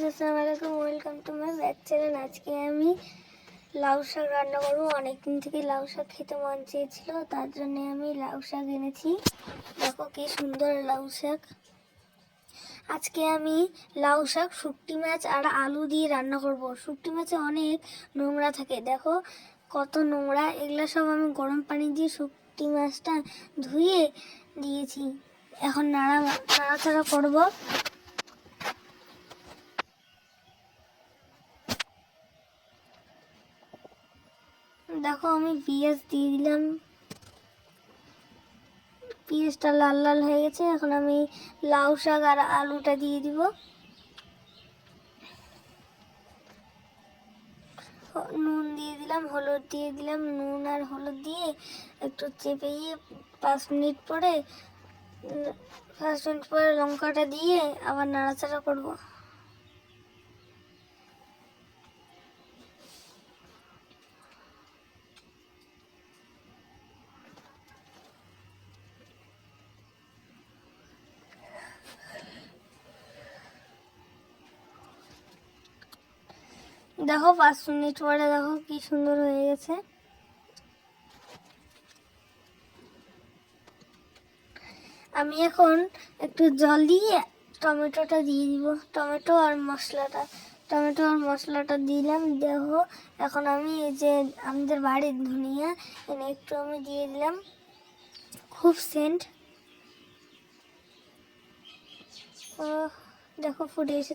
আসসালামু আলাইকুম, welcome to my back channel. আজকে আমি লাউ শাক রান্না করবো। অনেকদিন থেকে লাউ শাক খেতে মন চেয়েছিল, তার জন্য আমি লাউ শাক এনেছি। দেখো কি সুন্দর লাউ শাক। আজকে আমি লাউ শাক শুটকি মাছ আর আলু দিয়ে রান্না করব। শুটকি মাছে অনেক নোংরা থাকে, দেখো কত নোংরা। এগুলো সব আমি গরম পানি দিয়ে শুটকি মাছটা ধুয়ে দিয়েছি। এখন নাড়াচাড়া করবো। দেখো আমি পেঁয়াজ দিয়ে দিলাম, পেঁয়াজটা লাল লাল হয়ে গেছে। এখন আমি লাউ শাক আর আলুটা দিয়ে দিব। নুন দিয়ে দিলাম, হলুদ দিয়ে দিলাম। নুন আর হলুদ দিয়ে একটু চেপে 5 মিনিট পরে 5 মিনিট পরে লঙ্কাটা দিয়ে আবার নাড়াচাড়া করব। দেখো 5 মিনিট পরে দেখো কি সুন্দর হয়ে গেছে। আমি এখন একটু জল দিয়ে টমেটোটা দিয়ে দিব। টমেটো আর মশলাটা দিলাম। দেখো এখন আমি এই যে আমাদের বাড়ির ধনিয়া একটু আমি দিয়ে দিলাম, খুব সেন্ট। দেখো ফুটে এসেছে।